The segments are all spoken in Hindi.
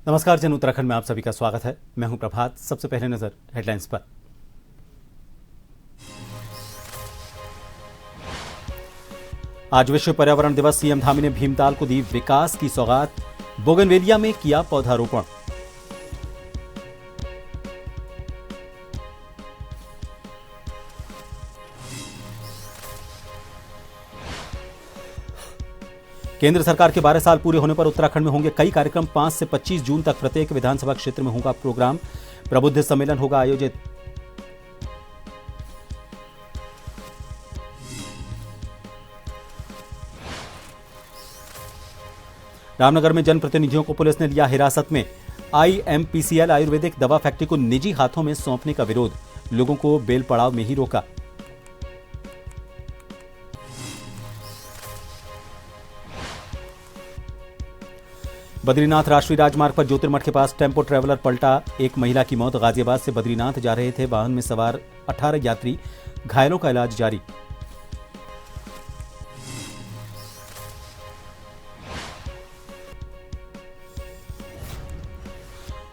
नमस्कार जन उत्तराखंड में आप सभी का स्वागत है। मैं हूं प्रभात। सबसे पहले नजर हेडलाइंस पर। आज विश्व पर्यावरण दिवस। सीएम धामी ने भीमताल को दी विकास की सौगात। बोगनवेलिया में किया पौधारोपण। केंद्र सरकार के 12 साल पूरे होने पर उत्तराखंड में होंगे कई कार्यक्रम। 5 से 25 जून तक प्रत्येक विधानसभा क्षेत्र में होगा प्रोग्राम। प्रबुद्ध सम्मेलन होगा आयोजित। रामनगर में जनप्रतिनिधियों को पुलिस ने लिया हिरासत में। IMPCL आयुर्वेदिक दवा फैक्ट्री को निजी हाथों में सौंपने का विरोध। लोगों को बेल पड़ाव में ही रोका। बद्रीनाथ राष्ट्रीय राजमार्ग पर ज्योतिर्मठ के पास टेम्पो ट्रैवलर पलटा। एक महिला की मौत। गाजियाबाद से बद्रीनाथ जा रहे थे वाहन में सवार 18 यात्री। घायलों का इलाज जारी।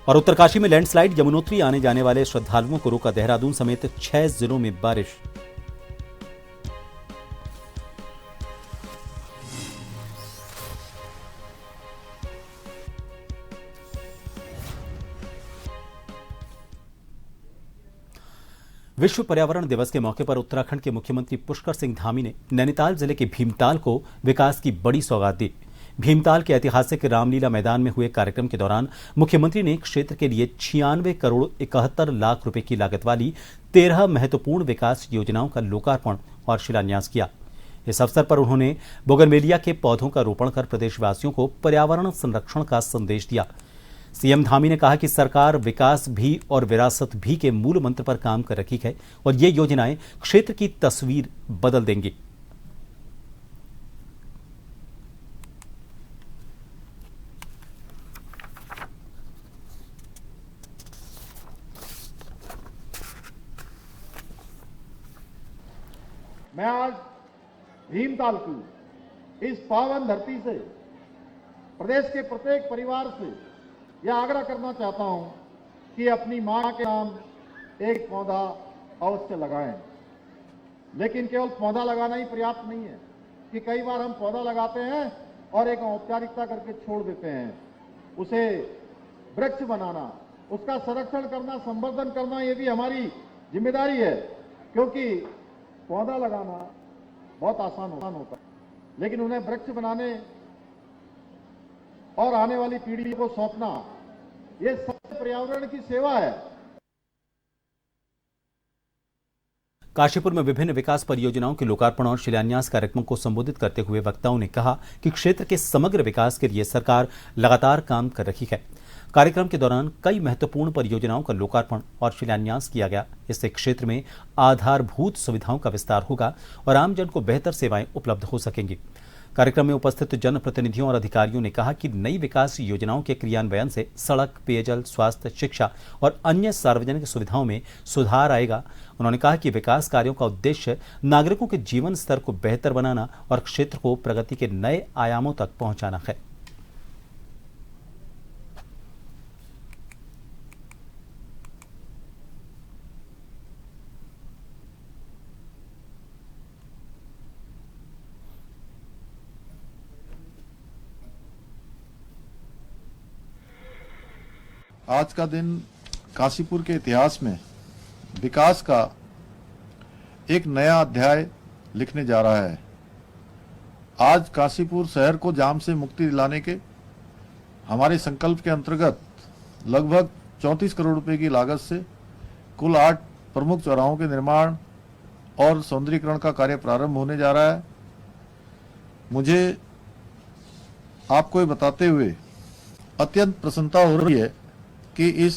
और उत्तरकाशी में लैंडस्लाइड। यमुनोत्री आने जाने वाले श्रद्धालुओं को रोका। देहरादून समेत 6 जिलों में बारिश। विश्व पर्यावरण दिवस के मौके पर उत्तराखंड के मुख्यमंत्री पुष्कर सिंह धामी ने नैनीताल जिले के भीमताल को विकास की बड़ी सौगात दी। भीमताल के ऐतिहासिक रामलीला मैदान में हुए कार्यक्रम के दौरान मुख्यमंत्री ने क्षेत्र के लिए 96 करोड़ 71 लाख रुपए की लागत वाली 13 महत्वपूर्ण विकास योजनाओं का लोकार्पण और शिलान्यास किया। इस अवसर पर उन्होंने बोगनवेलिया के पौधों का रोपण कर प्रदेशवासियों को पर्यावरण संरक्षण का संदेश दिया। सीएम धामी ने कहा कि सरकार विकास भी और विरासत भी के मूल मंत्र पर काम कर रही है और ये योजनाएं क्षेत्र की तस्वीर बदल देंगी। मैं आज भीमताल की इस पावन धरती से प्रदेश के प्रत्येक परिवार से यह आग्रह करना चाहता हूं कि अपनी मां के नाम एक पौधा अवश्य लगाएं। लेकिन केवल पौधा लगाना ही पर्याप्त नहीं है कि कई बार हम पौधा लगाते हैं और एक औपचारिकता करके छोड़ देते हैं। उसे वृक्ष बनाना, उसका संरक्षण करना, संवर्धन करना, ये भी हमारी जिम्मेदारी है। क्योंकि पौधा लगाना बहुत आसान होता है, लेकिन उन्हें वृक्ष बनाने और आने वाली पीढ़ी को सौंपना, ये सबसे पर्यावरण की सेवा है। काशीपुर में विभिन्न विकास परियोजनाओं के लोकार्पण और शिलान्यास कार्यक्रमों को संबोधित करते हुए वक्ताओं ने कहा कि क्षेत्र के समग्र विकास के लिए सरकार लगातार काम कर रही है। कार्यक्रम के दौरान कई महत्वपूर्ण परियोजनाओं का लोकार्पण और शिलान्यास किया गया। इससे क्षेत्र में आधारभूत सुविधाओं का विस्तार होगा और आमजन को बेहतर सेवाएं उपलब्ध हो सकेंगी। कार्यक्रम में उपस्थित जनप्रतिनिधियों और अधिकारियों ने कहा कि नई विकास योजनाओं के क्रियान्वयन से सड़क, पेयजल, स्वास्थ्य, शिक्षा और अन्य सार्वजनिक सुविधाओं में सुधार आएगा। उन्होंने कहा कि विकास कार्यों का उद्देश्य नागरिकों के जीवन स्तर को बेहतर बनाना और क्षेत्र को प्रगति के नए आयामों तक पहुंचाना है। आज का दिन काशीपुर के इतिहास में विकास का एक नया अध्याय लिखने जा रहा है। आज काशीपुर शहर को जाम से मुक्ति दिलाने के हमारे संकल्प के अंतर्गत लगभग 34 करोड़ रुपए की लागत से कुल 8 प्रमुख चौराहों के निर्माण और सौंदर्यीकरण का कार्य प्रारंभ होने जा रहा है। मुझे आपको ये बताते हुए अत्यंत प्रसन्नता हो रही है कि इस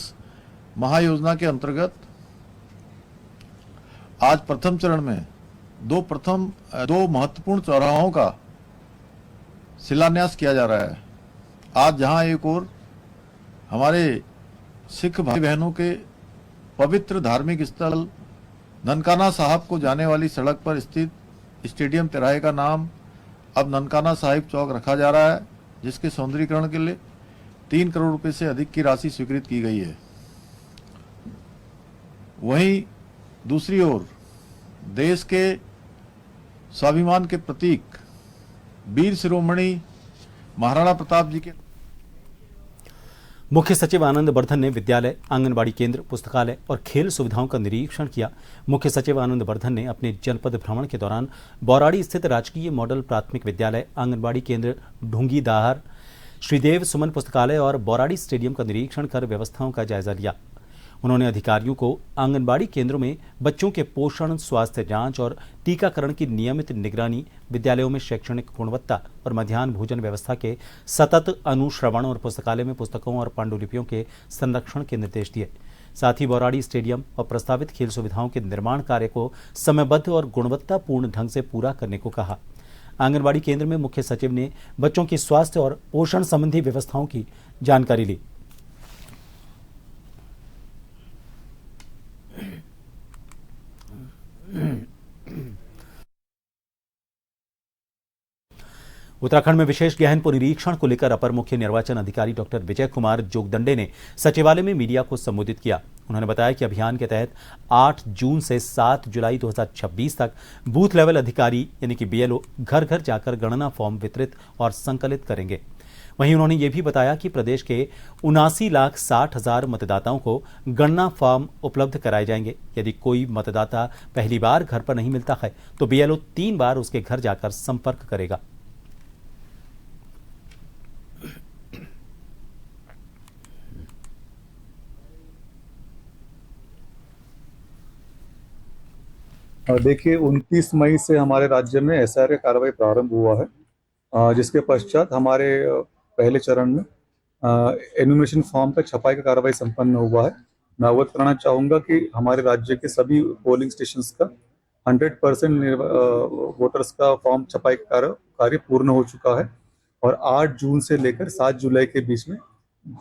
महायोजना के अंतर्गत आज प्रथम चरण में दो महत्वपूर्ण चौराहों का शिलान्यास किया जा रहा है। आज जहां एक ओर हमारे सिख भाई बहनों के पवित्र धार्मिक स्थल ननकाना साहब को जाने वाली सड़क पर स्थित स्टेडियम तिराहे का नाम अब ननकाना साहिब चौक रखा जा रहा है, जिसके सौंदर्यीकरण के लिए 3 करोड़ रुपए से अधिक की राशि स्वीकृत की गई है। वहीं दूसरी ओर देश के स्वाभिमान के प्रतीक वीर शिरोमणि महाराणा प्रताप जी के मुख्य सचिव आनंद वर्धन ने विद्यालय, आंगनबाड़ी केंद्र, पुस्तकालय और खेल सुविधाओं का निरीक्षण किया। मुख्य सचिव आनंद वर्धन ने अपने जनपद भ्रमण के दौरान बौराड़ी स्थित राजकीय मॉडल प्राथमिक विद्यालय, आंगनबाड़ी केंद्र ढूंगी दाहर, श्रीदेव सुमन पुस्तकालय और बौराड़ी स्टेडियम का निरीक्षण कर व्यवस्थाओं का जायजा लिया। उन्होंने अधिकारियों को आंगनबाड़ी केंद्रों में बच्चों के पोषण, स्वास्थ्य जांच और टीकाकरण की नियमित निगरानी, विद्यालयों में शैक्षणिक गुणवत्ता और मध्याह्न भोजन व्यवस्था के सतत अनुश्रवण और पुस्तकालय में पुस्तकों और पांडुलिपियों के संरक्षण के निर्देश दिए। साथ ही बौराड़ी स्टेडियम और प्रस्तावित खेल सुविधाओं के निर्माण कार्य को समयबद्ध और गुणवत्तापूर्ण ढंग से पूरा करने को कहा। आंगनबाड़ी केंद्र में मुख्य सचिव ने बच्चों की स्वास्थ्य और पोषण संबंधी व्यवस्थाओं की जानकारी ली। उत्तराखंड में विशेष गहन निरीक्षण को लेकर अपर मुख्य निर्वाचन अधिकारी डॉक्टर विजय कुमार जोगदंडे ने सचिवालय में मीडिया को संबोधित किया। उन्होंने बताया कि अभियान के तहत 8 जून से 7 जुलाई 2026 तक बूथ लेवल अधिकारी यानी कि बीएलओ घर घर जाकर गणना फॉर्म वितरित और संकलित करेंगे। वहीं उन्होंने ये भी बताया कि प्रदेश के 79,60,000 मतदाताओं को गणना फॉर्म उपलब्ध कराए जाएंगे। यदि कोई मतदाता पहली बार घर पर नहीं मिलता है तो बीएलओ 3 बार उसके घर जाकर संपर्क करेगा। देखिए 29 मई से हमारे राज्य में एसआईआर का कार्रवाई प्रारंभ हुआ है, जिसके पश्चात हमारे पहले चरण में एनुमरेशन फॉर्म का छपाई का कार्रवाई संपन्न हुआ है। मैं अवगत कराना चाहूँगा कि हमारे राज्य के सभी पोलिंग स्टेशंस का 100% वोटर्स का फॉर्म छपाई का कार्य पूर्ण हो चुका है और 8 जून से लेकर 7 जुलाई के बीच में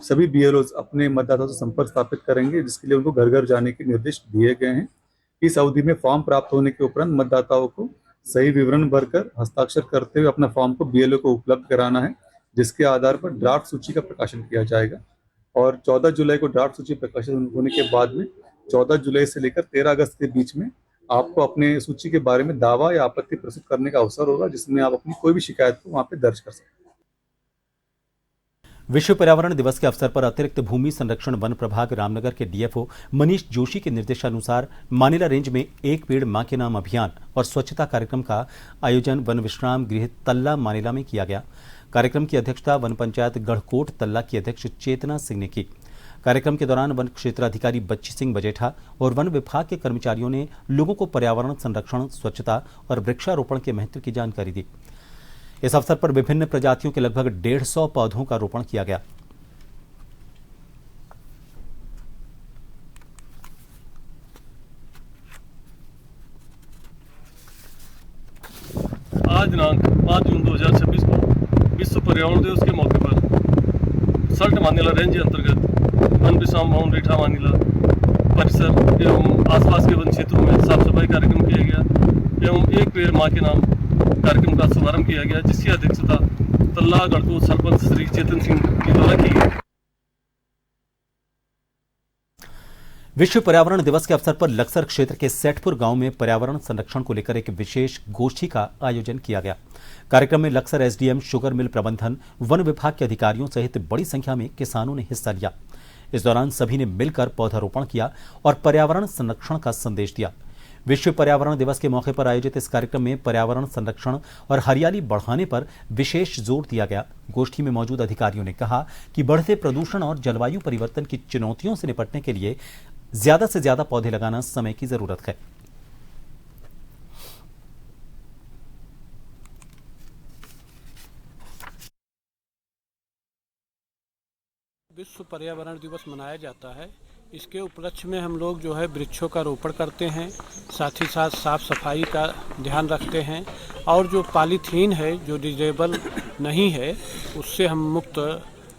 सभी बीएलओ अपने मतदाताओं से संपर्क स्थापित करेंगे, जिसके लिए उनको घर घर जाने के निर्देश दिए गए हैं। इस अवधि में फॉर्म प्राप्त होने के उपरांत मतदाताओं को सही विवरण भरकर हस्ताक्षर करते हुए अपना फॉर्म को बीएलओ को उपलब्ध कराना है, जिसके आधार पर ड्राफ्ट सूची का प्रकाशन किया जाएगा और 14 जुलाई को ड्राफ्ट सूची प्रकाशन होने के बाद में 14 जुलाई से लेकर 13 अगस्त के बीच में आपको अपने सूची के बारे में दावा या आपत्ति प्रस्तुत करने का अवसर होगा, जिसमें आप अपनी कोई भी शिकायत को वहां पे दर्ज कर सकते हैं। विश्व पर्यावरण दिवस के अवसर पर अतिरिक्त भूमि संरक्षण वन प्रभाग रामनगर के डीएफओ मनीष जोशी के निर्देशानुसार मानिला रेंज में एक पेड़ मां के नाम अभियान और स्वच्छता कार्यक्रम का आयोजन वन विश्राम गृह तल्ला मानिला में किया गया। कार्यक्रम की अध्यक्षता वन पंचायत गढ़कोट तल्ला की अध्यक्ष चेतना सिंह ने की। कार्यक्रम के दौरान वन क्षेत्राधिकारी बच्ची सिंह बजेठा और वन विभाग के कर्मचारियों ने लोगों को पर्यावरण संरक्षण, स्वच्छता और वृक्षारोपण के महत्व की जानकारी दी। इस अवसर पर विभिन्न प्रजातियों के लगभग 150 पौधों का रोपण किया गया। आज दिनांक 5 जून 2026 को विश्व पर्यावरण दिवस के मौके पर सल्ट मानिला रेंज अंतर्गत वन विश्राम भवन रीठा मानिला परिसर एवं आसपास के वन क्षेत्रों में साफ सफाई कार्यक्रम किया गया एवं एक पेड़ मां के नाम कार्यक्रम का शुभारंभ किया गया, जिसकी अध्यक्षता तल्ला गढ़कोट सरपंच श्री चेतन सिंह के द्वारा की गई। विश्व पर्यावरण दिवस के अवसर पर लक्सर क्षेत्र के सेठपुर गांव में पर्यावरण संरक्षण को लेकर एक विशेष गोष्ठी का आयोजन किया गया। कार्यक्रम में लक्सर एसडीएम, शुगर मिल प्रबंधन, वन विभाग के अधिकारियों सहित बड़ी संख्या में किसानों ने हिस्सा लिया। इस दौरान सभी ने मिलकर पौधारोपण किया और पर्यावरण संरक्षण का संदेश दिया। विश्व पर्यावरण दिवस के मौके पर आयोजित इस कार्यक्रम में पर्यावरण संरक्षण और हरियाली बढ़ाने पर विशेष जोर दिया गया। गोष्ठी में मौजूद अधिकारियों ने कहा कि बढ़ते प्रदूषण और जलवायु परिवर्तन की चुनौतियों से निपटने के लिए ज्यादा से ज्यादा पौधे लगाना समय की जरूरत है। विश्व पर्यावरण दिवस मनाया जाता है। इसके उपलक्ष्य में हम लोग जो है वृक्षों का रोपण करते हैं, साथ ही साथ साफ सफाई का ध्यान रखते हैं और जो पॉलीथीन है जो डिजेबल नहीं है उससे हम मुक्त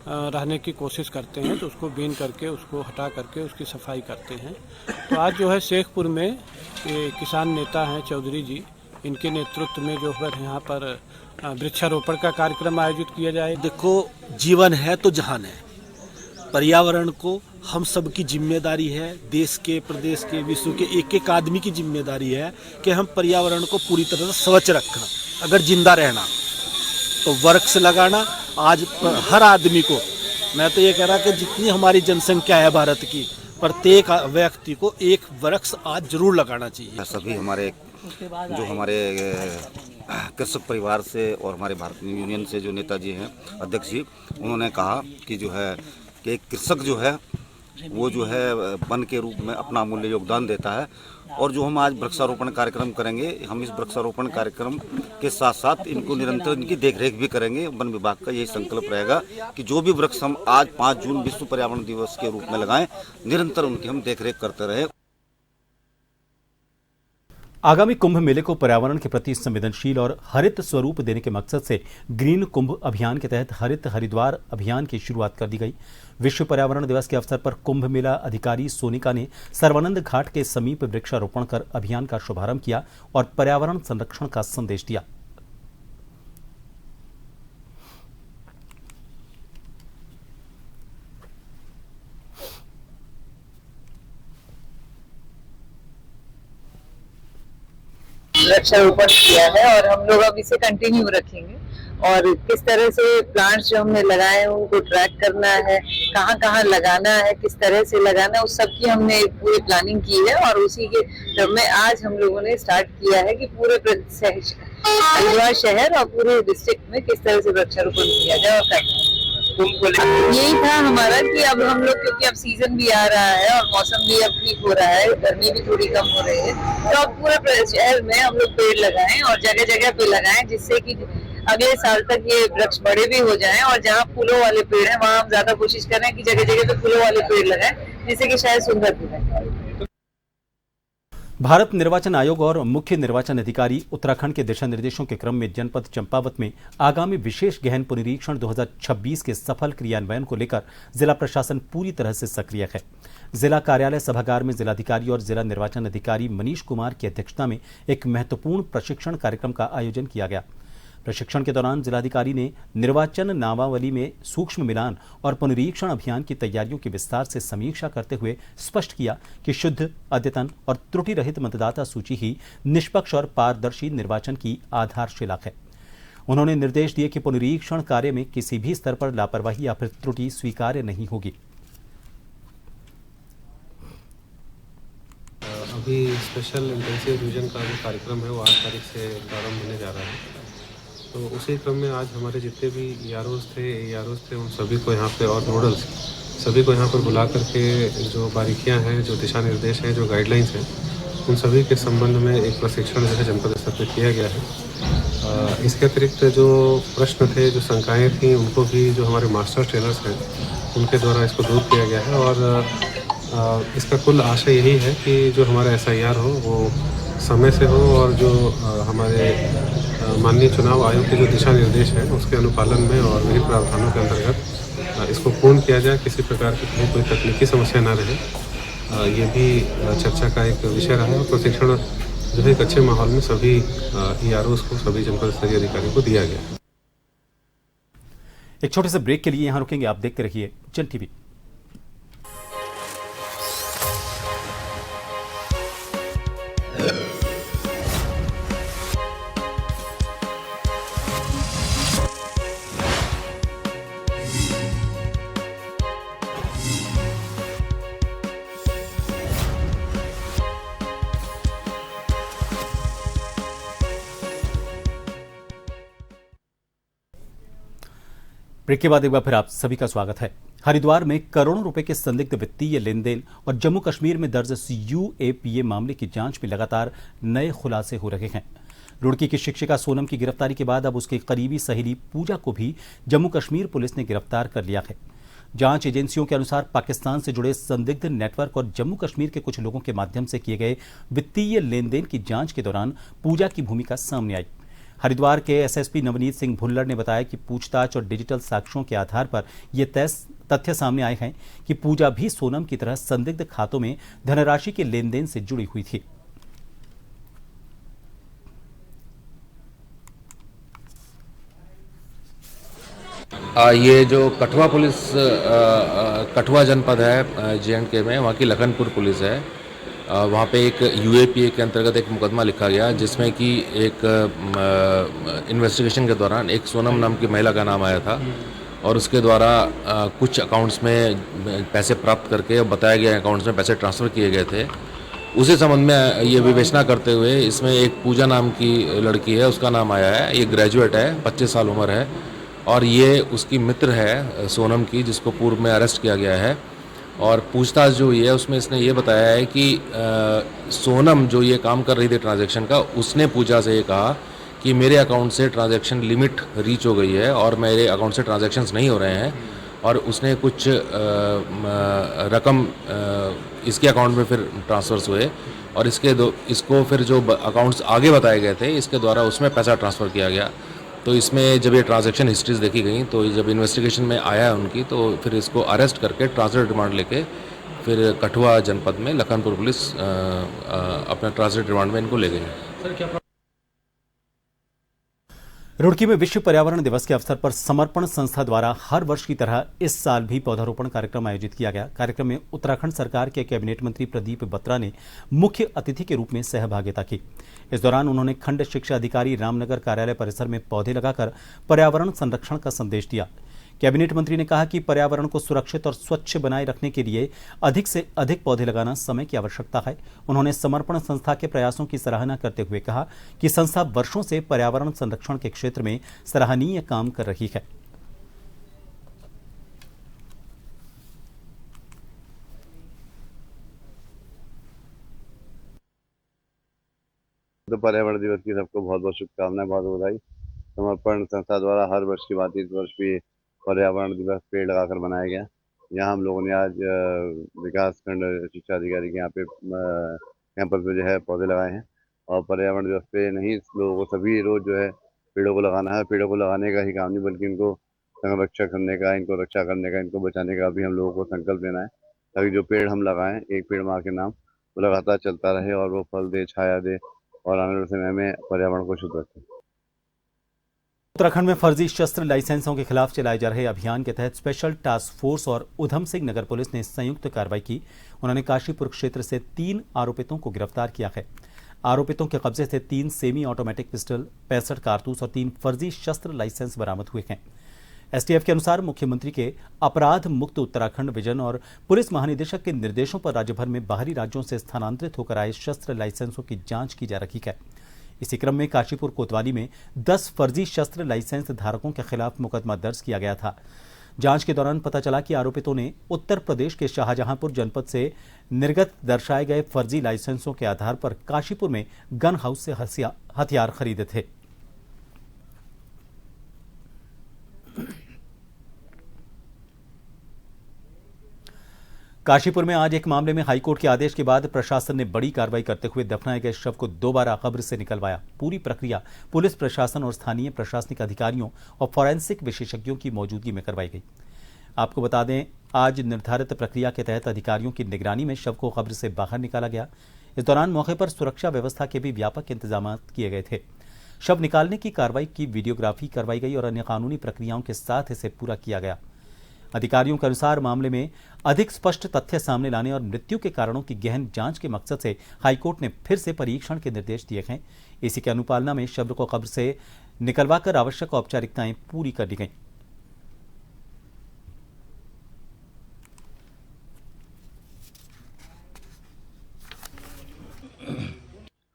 रहने की कोशिश करते हैं, तो उसको बीन करके उसको हटा करके उसकी सफाई करते हैं। तो आज जो है शेखपुर में किसान नेता हैं चौधरी जी, इनके नेतृत्व में जो है यहाँ पर वृक्षारोपण का कार्यक्रम आयोजित किया जाए। देखो, जीवन है तो जहान है। पर्यावरण को हम सबकी जिम्मेदारी है, देश के, प्रदेश के, विश्व के एक एक आदमी की जिम्मेदारी है कि हम पर्यावरण को पूरी तरह से स्वच्छ रखना। अगर जिंदा रहना तो वृक्ष लगाना। आज हर आदमी को, मैं तो ये कह रहा कि जितनी हमारी जनसंख्या है भारत की, प्रत्येक व्यक्ति को एक वृक्ष आज जरूर लगाना चाहिए। सभी हमारे जो हमारे कृषक परिवार से और हमारे भारतीय यूनियन से जो नेताजी हैं, अध्यक्ष जी, उन्होंने कहा कि जो है कि एक कृषक जो है वो जो है वन के रूप में अपना अमूल्य योगदान देता है। और जो हम आज वृक्षारोपण कार्यक्रम करेंगे, हम इस वृक्षारोपण कार्यक्रम के साथ साथ इनको निरंतर इनकी देखरेख भी करेंगे। वन विभाग का यही संकल्प रहेगा कि जो भी वृक्ष हम आज 5 जून विश्व पर्यावरण दिवस के रूप में लगाएं, निरंतर उनकी हम देखरेख करते रहें। आगामी कुंभ मेले को पर्यावरण के प्रति संवेदनशील और हरित स्वरूप देने के मकसद से ग्रीन कुंभ अभियान के तहत हरित हरिद्वार अभियान की शुरुआत कर दी गई। विश्व पर्यावरण दिवस के अवसर पर कुंभ मेला अधिकारी सोनिका ने सर्वानंद घाट के समीप वृक्षारोपण कर अभियान का शुभारंभ किया और पर्यावरण संरक्षण का संदेश दिया। वृक्षारोपण किया है और हम लोग अब इसे कंटिन्यू रखेंगे। और किस तरह से प्लांट्स जो हमने लगाए हैं उनको ट्रैक करना है, कहाँ कहाँ लगाना है, किस तरह से लगाना है, उस सब की हमने पूरी प्लानिंग की है। और उसी के क्रम में आज हम लोगों ने स्टार्ट किया है कि पूरे हरिद्वार शहर और पूरे डिस्ट्रिक्ट में किस तरह से वृक्षारोपण किया जाए और करना है। यही था हमारा कि अब हम लोग, क्योंकि अब सीजन भी आ रहा है और मौसम भी अब ठीक हो रहा है, गर्मी भी थोड़ी कम हो रही है, तो अब पूरे शहर में हम लोग पेड़ लगाएं और जगह जगह पे लगाएं, जिससे कि अगले साल तक ये वृक्ष बड़े भी हो जाएं। और जहाँ फूलों वाले पेड़ हैं वहाँ हम ज्यादा कोशिश करें कि जगह जगह पे फूलों वाले पेड़ लगाएं, जिससे कि शहर सुंदर दिखे। भारत निर्वाचन आयोग और मुख्य निर्वाचन अधिकारी उत्तराखंड के दिशा निर्देशों के क्रम में जनपद चंपावत में आगामी विशेष गहन पुनरीक्षण 2026 के सफल क्रियान्वयन को लेकर जिला प्रशासन पूरी तरह से सक्रिय है। जिला कार्यालय सभागार में जिलाधिकारी और जिला निर्वाचन अधिकारी मनीष कुमार की अध्यक्षता में एक महत्वपूर्ण प्रशिक्षण कार्यक्रम का आयोजन किया गया। प्रशिक्षण के दौरान जिलाधिकारी ने निर्वाचन नामावली में सूक्ष्म मिलान और पुनरीक्षण अभियान की तैयारियों की विस्तार से समीक्षा करते हुए स्पष्ट किया कि शुद्ध, अद्यतन और त्रुटि रहित मतदाता सूची ही निष्पक्ष और पारदर्शी निर्वाचन की आधारशिला है। उन्होंने निर्देश दिए कि पुनरीक्षण कार्य में किसी भी स्तर पर लापरवाही या फिर त्रुटि स्वीकार्य नहीं होगी। अभी स्पेशल इंटेंसिव रिवीजन का जो कार्यक्रम है वो 8 तारीख से प्रारंभ होने जा रहा है। तो उसी क्रम में आज हमारे जितने भी EROs थे उन सभी को यहाँ पे, और नोडल्स सभी को यहाँ पर बुला करके जो बारीकियाँ हैं, जो दिशा निर्देश हैं, जो गाइडलाइंस हैं, उन सभी के संबंध में एक प्रशिक्षण जो है जनपद स्तर पर किया गया है। इसके अतिरिक्त जो प्रश्न थे, जो शंकाएँ थीं, उनको भी जो हमारे मास्टर ट्रेनर्स हैं उनके द्वारा इसको दूर किया गया है। और इसका कुल आशय यही है कि जो हमारा SIR हो वो समय से हो और जो हमारे माननीय चुनाव आयोग के जो दिशा निर्देश हैं उसके अनुपालन में और विहित प्रावधानों के अंतर्गत इसको पूर्ण किया जाए, किसी प्रकार की कोई तकनीकी समस्या ना रहे। ये भी चर्चा का एक विषय रहा है। और प्रशिक्षण जो है एक अच्छे माहौल में सभी EROs को, सभी जनपद स्तरीय अधिकारियों को दिया गया। एक छोटे से ब्रेक के लिए यहां रुकेंगे। आप देखते रहिए जन टीवी। ब्रेक के बाद एक बार फिर आप सभी का स्वागत है। हरिद्वार में करोड़ों रुपए के संदिग्ध वित्तीय लेन देन और जम्मू कश्मीर में दर्ज UAPA मामले की जांच में लगातार नए खुलासे हो रहे हैं। रुड़की की शिक्षिका सोनम की गिरफ्तारी के बाद अब उसकी करीबी सहेली पूजा को भी जम्मू कश्मीर पुलिस ने गिरफ्तार कर लिया है। जांच एजेंसियों के अनुसार पाकिस्तान से जुड़े संदिग्ध नेटवर्क और जम्मू कश्मीर के कुछ लोगों के माध्यम से किए गए वित्तीय लेन देन की जांच के दौरान पूजा की भूमिका सामने आई। हरिद्वार के SSP नवनीत सिंह भुल्लर ने बताया कि पूछताछ और डिजिटल साक्ष्यों के आधार पर ये तथ्य सामने आए हैं कि पूजा भी सोनम की तरह संदिग्ध खातों में धनराशि के लेन देन से जुड़ी हुई थी। ये जो कठुआ पुलिस कठुआ जनपद है J&K में, वहाँ की लखनपुर पुलिस है। वहाँ पे एक UAPA के अंतर्गत एक मुकदमा लिखा गया जिसमें कि एक इन्वेस्टिगेशन के दौरान एक सोनम नाम की महिला का नाम आया था और उसके द्वारा कुछ अकाउंट्स में पैसे प्राप्त करके बताया गया अकाउंट्स में पैसे ट्रांसफ़र किए गए थे। उसी संबंध में ये विवेचना करते हुए इसमें एक पूजा नाम की लड़की है, उसका नाम आया है। ये ग्रेजुएट है, 25 साल उम्र है और ये उसकी मित्र है सोनम की, जिसको पूर्व में अरेस्ट किया गया है। और पूछताछ जो हुई है उसमें इसने ये बताया है कि सोनम जो ये काम कर रही थी ट्रांजैक्शन का, उसने पूजा से ये कहा कि मेरे अकाउंट से ट्रांजैक्शन लिमिट रीच हो गई है और मेरे अकाउंट से ट्रांजैक्शंस नहीं हो रहे हैं, और उसने कुछ रकम इसके अकाउंट में फिर ट्रांसफ़र्स हुए और इसको फिर जो अकाउंट्स आगे बताए गए थे इसके द्वारा उसमें पैसा ट्रांसफ़र किया गया। तो इसमें जब ये ट्रांजैक्शन हिस्ट्रीज देखी गई तो जब इन्वेस्टिगेशन में आया है उनकी, तो फिर इसको अरेस्ट करके ट्रांजिट रिमांड लेके फिर कठुआ जनपद में लखनपुर पुलिस अपना ट्रांजिट रिमांड में इनको ले गई। रुड़की में विश्व पर्यावरण दिवस के अवसर पर समर्पण संस्था द्वारा हर वर्ष की तरह इस साल भी पौधारोपण कार्यक्रम आयोजित किया गया। कार्यक्रम में उत्तराखंड सरकार के कैबिनेट मंत्री प्रदीप बत्रा ने मुख्य अतिथि के रूप में सहभागिता की। इस दौरान उन्होंने खंड शिक्षा अधिकारी रामनगर कार्यालय परिसर में पौधे लगाकर पर्यावरण संरक्षण का संदेश दिया। कैबिनेट मंत्री ने कहा कि पर्यावरण को सुरक्षित और स्वच्छ बनाए रखने के लिए अधिक से अधिक पौधे लगाना समय की आवश्यकता है। उन्होंने समर्पण संस्था के प्रयासों की सराहना करते हुए कहा कि संस्था वर्षों से पर्यावरण संरक्षण के क्षेत्र में सराहनीय काम कर रही है। तो पर्यावरण दिवस की सबको बहुत बहुत शुभकामनाएं, बहुत बधाई। समर्पण संस्था द्वारा हर वर्ष की बात इस वर्ष भी पर्यावरण दिवस पेड़ लगाकर मनाया गया। यहाँ हम लोगों ने आज विकास खंड शिक्षा अधिकारी के यहाँ पे कैंपस में जो है पौधे लगाए हैं और पर्यावरण दिवस पे नहीं, लोगों को सभी रोज जो है पेड़ों को लगाना है। पेड़ों को लगाने का ही काम नहीं बल्कि इनको संरक्षण करने का, इनको रक्षा करने का, इनको बचाने का भी हम लोगों को संकल्प लेना है, ताकि जो पेड़ हम लगाएं, एक पेड़ माँ के नाम, वो लगातार चलता रहे और वो फल दे, छाया दे और आने वाले समय में पर्यावरण को शुद्ध रखें। उत्तराखंड में फर्जी शस्त्र लाइसेंसों के खिलाफ चलाए जा रहे अभियान के तहत स्पेशल टास्क फोर्स और उधम सिंह नगर पुलिस ने संयुक्त कार्रवाई की। उन्होंने काशीपुर क्षेत्र से 3 आरोपितों को गिरफ्तार किया है। आरोपितों के कब्जे से 3 सेमी ऑटोमेटिक पिस्टल, 65 कारतूस और 3 फर्जी शस्त्र लाइसेंस बरामद हुए हैं। एसटीएफ के अनुसार मुख्यमंत्री के अपराध मुक्त उत्तराखंड विजन और पुलिस महानिदेशक के निर्देशों पर राज्य भर में बाहरी राज्यों से स्थानांतरित होकर आए शस्त्र लाइसेंसों की जांच की जा रही है। इसी क्रम में काशीपुर कोतवाली में 10 फर्जी शस्त्र लाइसेंस धारकों के खिलाफ मुकदमा दर्ज किया गया था। जांच के दौरान पता चला कि आरोपितों ने उत्तर प्रदेश के शाहजहांपुर जनपद से निर्गत दर्शाए गए फर्जी लाइसेंसों के आधार पर काशीपुर में गन हाउस से हथियार खरीदे थे। काशीपुर में आज एक मामले में हाईकोर्ट के आदेश के बाद प्रशासन ने बड़ी कार्रवाई करते हुए दफनाए गए शव को दोबारा कब्र से निकलवाया। पूरी प्रक्रिया पुलिस प्रशासन और स्थानीय प्रशासनिक अधिकारियों और फॉरेंसिक विशेषज्ञों की मौजूदगी में करवाई गई। आपको बता दें, आज निर्धारित प्रक्रिया के तहत अधिकारियों की निगरानी में शव को कब्र से बाहर निकाला गया। इस दौरान मौके पर सुरक्षा व्यवस्था के भी व्यापक इंतजाम किए गए थे। शव निकालने की कार्रवाई की वीडियोग्राफी करवाई गई और अन्य कानूनी प्रक्रियाओं के साथ इसे पूरा किया गया। अधिकारियों के अनुसार मामले में अधिक स्पष्ट तथ्य सामने लाने और मृत्यु के कारणों की गहन जांच के मकसद से हाईकोर्ट ने फिर से परीक्षण के निर्देश दिए हैं। इसी की अनुपालना में शव को कब्र से निकलवाकर आवश्यक औपचारिकताएं पूरी कर ली गईं।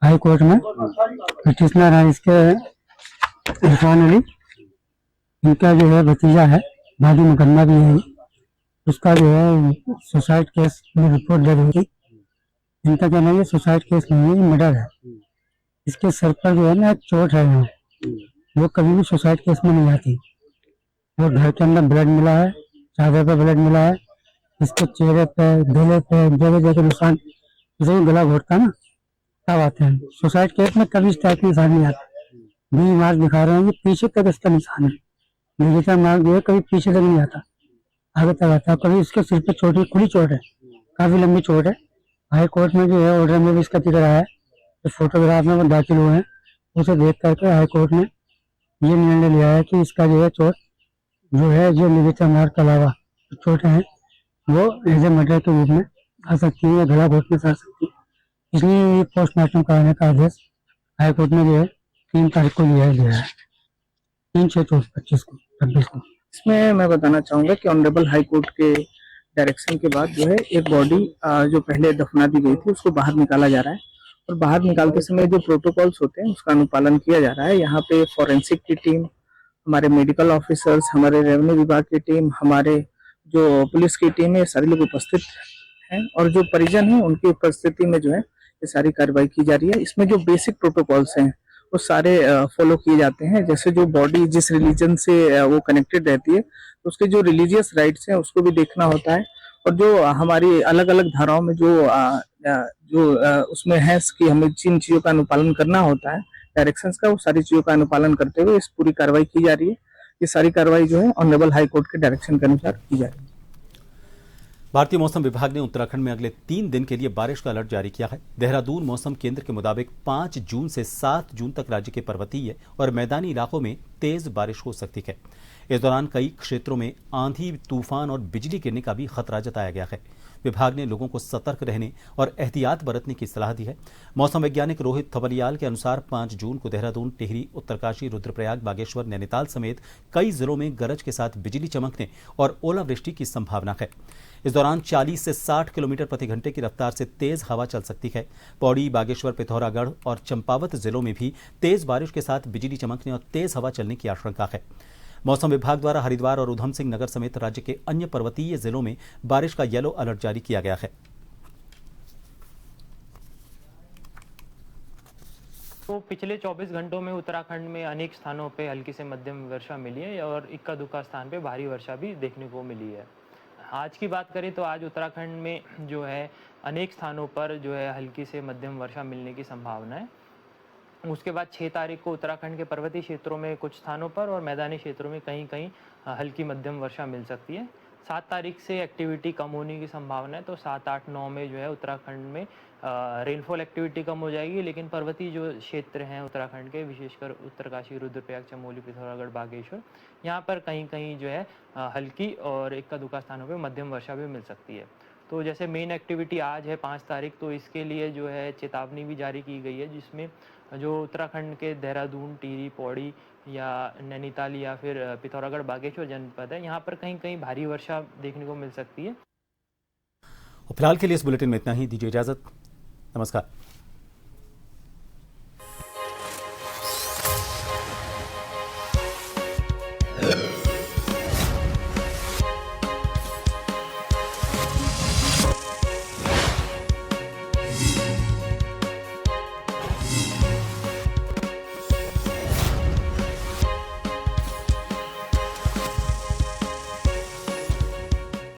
हाईकोर्ट में पिटिशनर है इसके इरफान अली, इनका जो है भतीजा है, भारी मुकदमा भी है, उसका जो है सुसाइड केस में रिपोर्ट दर्ज हुई। इनका क्या नहीं है, सुसाइड केस नहीं है, मर्डर है। इसके सर पर जो है ना चोट है, वो कभी भी सुसाइड केस में नहीं आती। और घर के अंदर ब्लड मिला है, चादर पर ब्लड मिला है, इसके चेहरे पे, गले पे जगह जगह निशान, जैसे गला घोटता ना तब आते हैं। सुसाइड केस में कभी इस टाइप के निशान नहीं आता। 20 मार्क दिखा रहे हैं, ये पीछे तक इसका निशान है। डिजिटल मार्क जो है कभी पीछे तक नहीं आता, आगे तक आता है। कभी इसके सिर पे चोट, खुली चोट है, काफी लंबी चोट है। हाई कोर्ट में जो है ऑर्डर में भी इसका जिक्र आया है, तो फोटोग्राफ में वो दाखिल हुए हैं, उसे देख करके हाई कोर्ट ने ये निर्णय लिया है कि इसका जो है चोट जो है जो निवेदिता मार के अलावा छोटे हैं वो एज ए मर्डर के रूप में आ सकती है या गला घोटने से आ सकती है। इसलिए ये पोस्टमार्टम कराने का आदेश हाईकोर्ट ने जो है 3 तारीख को लिया गया है, 3/6/25 को 26 को। इसमें मैं बताना चाहूँगा कि ऑनरेबल हाई कोर्ट के डायरेक्शन के बाद जो है एक बॉडी जो पहले दफना दी गई थी उसको बाहर निकाला जा रहा है और बाहर निकालते समय जो प्रोटोकॉल्स होते हैं उसका अनुपालन किया जा रहा है। यहाँ पे फॉरेंसिक की टीम, हमारे मेडिकल ऑफिसर्स, हमारे रेवेन्यू विभाग की टीम, हमारे जो पुलिस की टीम है, सारे लोग उपस्थित हैं और जो परिजन है उनकी उपस्थिति में जो है ये सारी कार्रवाई की जा रही है। इसमें जो बेसिक प्रोटोकॉल्स हैं वो सारे फॉलो किए जाते हैं। जैसे जो बॉडी जिस रिलीजन से वो कनेक्टेड रहती है तो उसके जो रिलीजियस राइट्स हैं उसको भी देखना होता है और जो हमारी अलग अलग धाराओं में जो उसमें है कि हमें जिन चीज़ों का अनुपालन करना होता है डायरेक्शंस का, वो सारी चीज़ों का अनुपालन करते हुए इस पूरी कार्रवाई की जा रही है। ये सारी कार्रवाई जो है ऑनरेबल हाई कोर्ट के डायरेक्शन के अनुसार की जा रही है। भारतीय मौसम विभाग ने उत्तराखंड में अगले 3 दिन के लिए बारिश का अलर्ट जारी किया है। देहरादून मौसम केंद्र के मुताबिक 5 जून से 7 जून तक राज्य के पर्वतीय और मैदानी इलाकों में तेज बारिश हो सकती है। इस दौरान कई क्षेत्रों में आंधी, तूफान और बिजली गिरने का भी खतरा जताया गया है। विभाग ने लोगों को सतर्क रहने और एहतियात बरतने की सलाह दी है। मौसम वैज्ञानिक रोहित थपलियाल के अनुसार 5 जून को देहरादून, टिहरी, उत्तरकाशी, रुद्रप्रयाग, बागेश्वर, नैनीताल समेत कई जिलों में गरज के साथ बिजली चमकने और ओलावृष्टि की संभावना है। इस दौरान 40 से 60 किलोमीटर प्रति घंटे की रफ्तार से तेज हवा चल सकती है। पौड़ी, बागेश्वर, पिथौरागढ़ और चंपावत जिलों में भी तेज बारिश के साथ बिजली चमकने और तेज हवा चलने की आशंका है। मौसम विभाग द्वारा हरिद्वार और उधम सिंह नगर समेत राज्य के अन्य पर्वतीय जिलों में बारिश का येलो अलर्ट जारी किया गया है। तो पिछले 24 घंटों में उत्तराखंड में अनेक स्थानों पे हल्की से मध्यम वर्षा मिली है और इक्का दुक्का स्थान पे भारी वर्षा भी देखने को मिली है। आज की बात करें तो आज उत्तराखंड में जो है अनेक स्थानों पर जो है हल्की से मध्यम वर्षा मिलने की संभावना है। उसके बाद 6 तारीख को उत्तराखंड के पर्वतीय क्षेत्रों में कुछ स्थानों पर और मैदानी क्षेत्रों में कहीं कहीं हल्की मध्यम वर्षा मिल सकती है। 7 तारीख से एक्टिविटी कम होने की संभावना है, तो 7, 8, 9 में जो है उत्तराखंड में रेनफॉल एक्टिविटी कम हो जाएगी, लेकिन पर्वतीय जो क्षेत्र हैं उत्तराखंड के, विशेषकर उत्तरकाशी, रुद्रप्रयाग, चमोली, पिथौरागढ़, बागेश्वर, यहाँ पर कहीं कहीं जो है हल्की और इक्का दुक्का स्थानों पर मध्यम वर्षा भी मिल सकती है। तो जैसे मेन एक्टिविटी आज है 5 तारीख, तो इसके लिए जो है चेतावनी भी जारी की गई है, जिसमें जो उत्तराखंड के देहरादून, टिहरी, पौड़ी या नैनीताल या फिर पिथौरागढ़, बागेश्वर जनपद है, यहाँ पर कहीं कहीं भारी वर्षा देखने को मिल सकती है। फिलहाल के लिए इस बुलेटिन में इतना ही। दीजिए इजाजत। नमस्कार।